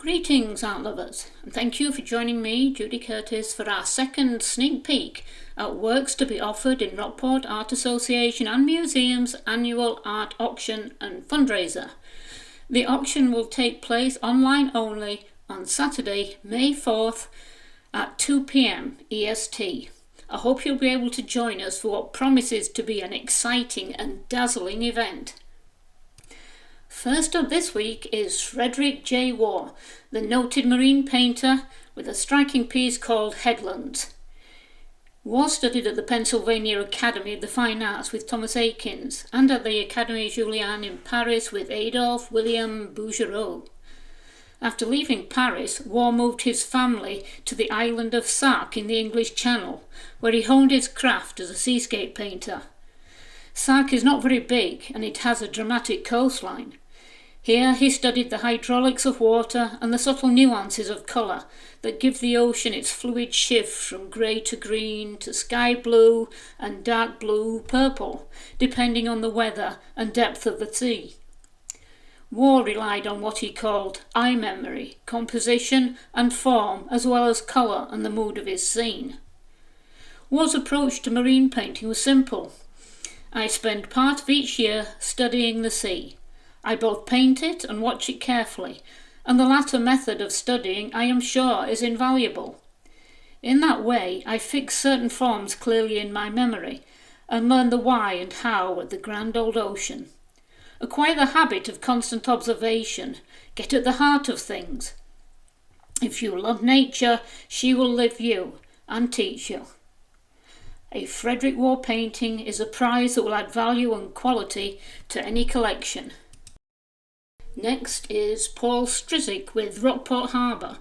Greetings, art lovers, and thank you for joining me, Judy Curtis, for our second sneak peek at works to be offered in Rockport Art Association and Museum's annual art auction and fundraiser. The auction will take place online only on Saturday, May 4th at 2 p.m. EST. I hope you'll be able to join us for what promises to be an exciting and dazzling event. First up this week is Frederick J. Waugh, the noted marine painter, with a striking piece called Headlands. Waugh studied at the Pennsylvania Academy of the Fine Arts with Thomas Eakins and at the Académie Julian in Paris with Adolphe William Bouguereau. After leaving Paris, Waugh moved his family to the island of Sark in the English Channel, where he honed his craft as a seascape painter. Sark is not very big and it has a dramatic coastline. Here he studied the hydraulics of water and the subtle nuances of colour that give the ocean its fluid shift from grey to green to sky blue and dark blue purple, depending on the weather and depth of the sea. Waugh relied on what he called eye memory, composition and form, as well as colour and the mood of his scene. Waugh's approach to marine painting was simple. I spend part of each year studying the sea. I both paint it and watch it carefully, and the latter method of studying, I am sure, is invaluable. In that way, I fix certain forms clearly in my memory, and learn the why and how of the grand old ocean. Acquire the habit of constant observation, get at the heart of things. If you love nature, she will live you and teach you. A Frederick Waugh painting is a prize that will add value and quality to any collection. Next is Paul Strzyk with Rockport Harbour.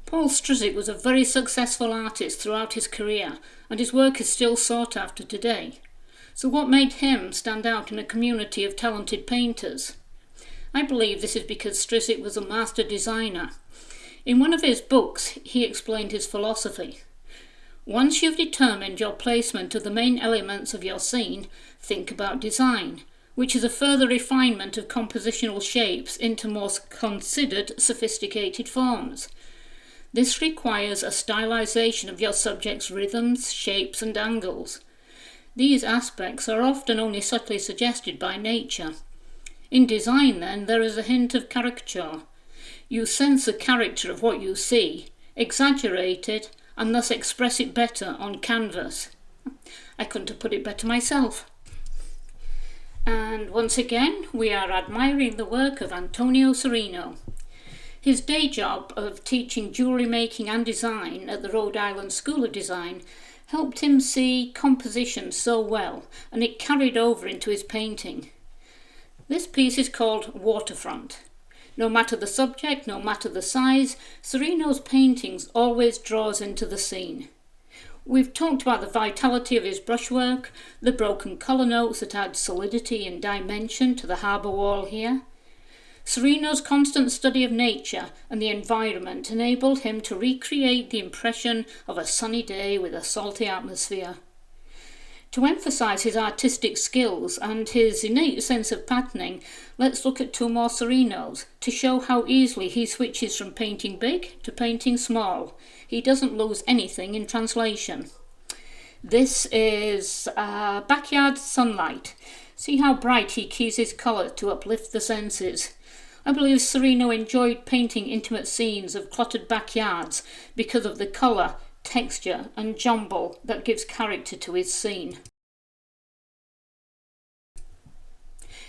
Paul Strzyk was a very successful artist throughout his career, and his work is still sought after today. So what made him stand out in a community of talented painters? I believe this is because Strzyk was a master designer. In one of his books, he explained his philosophy. Once you've determined your placement of the main elements of your scene, think about design, which is a further refinement of compositional shapes into more considered, sophisticated forms. This requires a stylization of your subject's rhythms, shapes and angles. These aspects are often only subtly suggested by nature. In design, then, there is a hint of caricature. You sense the character of what you see, exaggerate it, and thus express it better on canvas. I couldn't have put it better myself. And once again, we are admiring the work of Antonio Serino. His day job of teaching jewellery making and design at the Rhode Island School of Design helped him see composition so well, and it carried over into his painting. This piece is called Waterfront. No matter the subject, no matter the size, Serino's paintings always draws into the scene. We've talked about the vitality of his brushwork, the broken colour notes that add solidity and dimension to the harbour wall here. Serino's constant study of nature and the environment enabled him to recreate the impression of a sunny day with a salty atmosphere. To emphasise his artistic skills and his innate sense of patterning, let's look at two more Serinos to show how easily he switches from painting big to painting small. He doesn't lose anything in translation. This is Backyard Sunlight. See how bright he keys his colour to uplift the senses. I believe Serino enjoyed painting intimate scenes of cluttered backyards because of the colour, texture and jumble that gives character to his scene.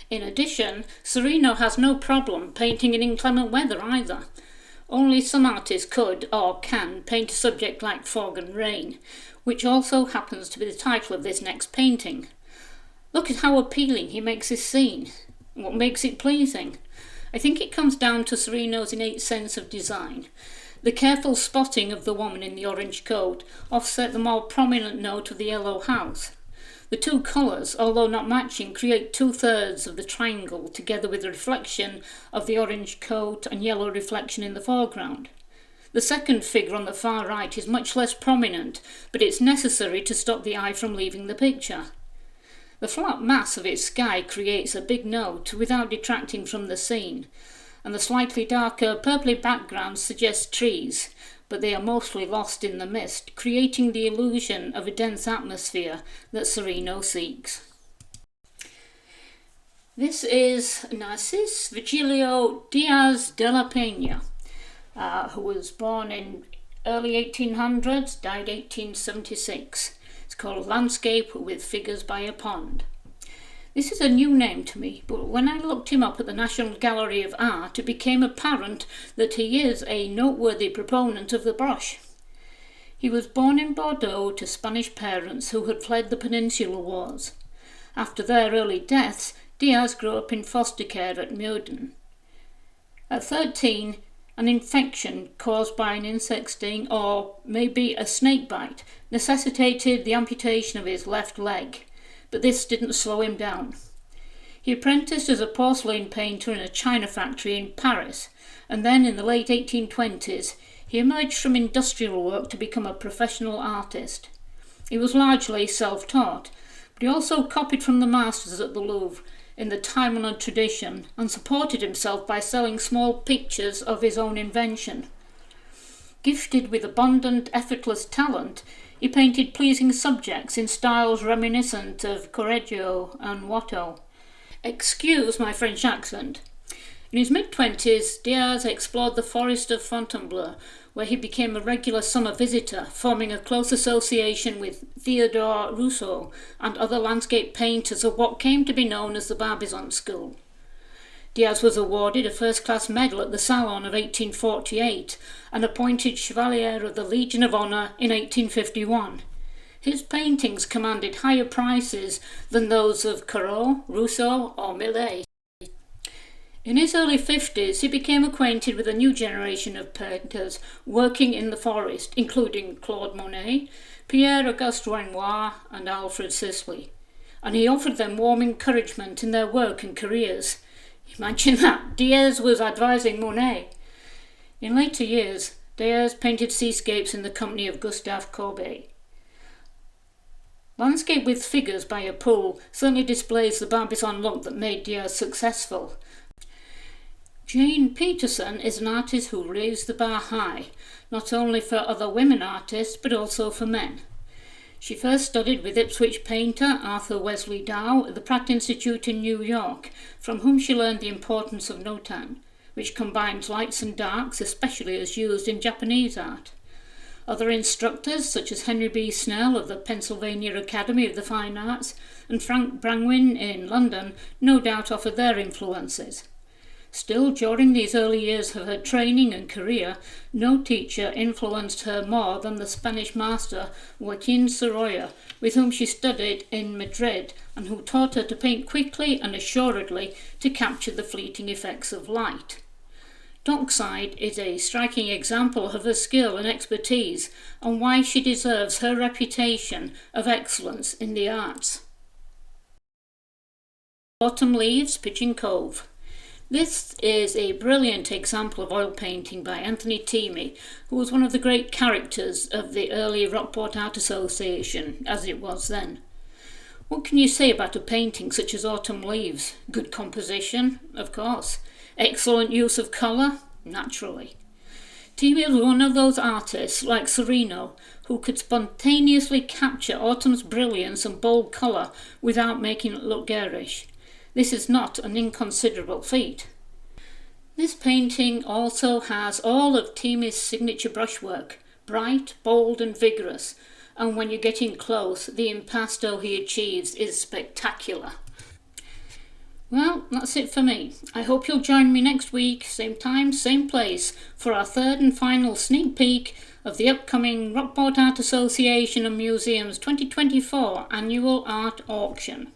In addition, Serino has no problem painting in inclement weather either. Only some artists could or can paint a subject like fog and rain, which also happens to be the title of this next painting. Look at how appealing he makes his scene. What makes it pleasing? I think it comes down to Serino's innate sense of design. The careful spotting of the woman in the orange coat offset the more prominent note of the yellow house. The two colours, although not matching, create 2/3 of the triangle, together with the reflection of the orange coat and yellow reflection in the foreground. The second figure on the far right is much less prominent, but it's necessary to stop the eye from leaving the picture. The flat mass of its sky creates a big note without detracting from the scene, and the slightly darker purpley backgrounds suggest trees, but they are mostly lost in the mist, creating the illusion of a dense atmosphere that Sereno seeks. This is Narcis Virgilio Diaz de la Peña, who was born in early 1800s, died 1876. It's called Landscape with Figures by a Pond. This is a new name to me, but when I looked him up at the National Gallery of Art, it became apparent that he is a noteworthy proponent of the brush. He was born in Bordeaux to Spanish parents who had fled the Peninsular Wars. After their early deaths, Diaz grew up in foster care at Meudon. At 13, an infection caused by an insect sting or maybe a snake bite necessitated the amputation of his left leg, but this didn't slow him down. He apprenticed as a porcelain painter in a china factory in Paris, and then in the late 1820s he emerged from industrial work to become a professional artist. He was largely self-taught, but he also copied from the masters at the Louvre in the time-honoured tradition and supported himself by selling small pictures of his own invention. Gifted with abundant, effortless talent, he painted pleasing subjects in styles reminiscent of Correggio and Watteau. Excuse my French accent. In his mid-20s, Diaz explored the forest of Fontainebleau, where he became a regular summer visitor, forming a close association with Théodore Rousseau and other landscape painters of what came to be known as the Barbizon School. Diaz was awarded a first-class medal at the Salon of 1848 and appointed Chevalier of the Legion of Honour in 1851. His paintings commanded higher prices than those of Corot, Rousseau or Millet. In his early 50s, he became acquainted with a new generation of painters working in the forest, including Claude Monet, Pierre-Auguste Renoir and Alfred Sisley, and he offered them warm encouragement in their work and careers. Imagine that, Diaz was advising Monet. In later years, Diaz painted seascapes in the company of Gustave Courbet. Landscape with Figures by a Pool certainly displays the Barbizon look that made Diaz successful. Jane Peterson is an artist who raised the bar high, not only for other women artists but also for men. She first studied with Ipswich painter Arthur Wesley Dow at the Pratt Institute in New York, from whom she learned the importance of notan, which combines lights and darks, especially as used in Japanese art. Other instructors, such as Henry B. Snell of the Pennsylvania Academy of the Fine Arts and Frank Brangwyn in London, no doubt offered their influences. Still, during these early years of her training and career, no teacher influenced her more than the Spanish master Joaquin Sorolla, with whom she studied in Madrid and who taught her to paint quickly and assuredly to capture the fleeting effects of light. Dockside is a striking example of her skill and expertise and why she deserves her reputation of excellence in the arts. Autumn Leaves, Pigeon Cove. This is a brilliant example of oil painting by Anthony Teamy, who was one of the great characters of the early Rockport Art Association, as it was then. What can you say about a painting such as Autumn Leaves? Good composition, of course. Excellent use of colour, naturally. Teamy was one of those artists, like Sereno, who could spontaneously capture autumn's brilliance and bold colour without making it look garish. This is not an inconsiderable feat. This painting also has all of Teamy's signature brushwork, bright, bold and vigorous, and when you get in close, the impasto he achieves is spectacular. Well, that's it for me. I hope you'll join me next week, same time, same place, for our third and final sneak peek of the upcoming Rockport Art Association and Museum's 2024 Annual Art Auction.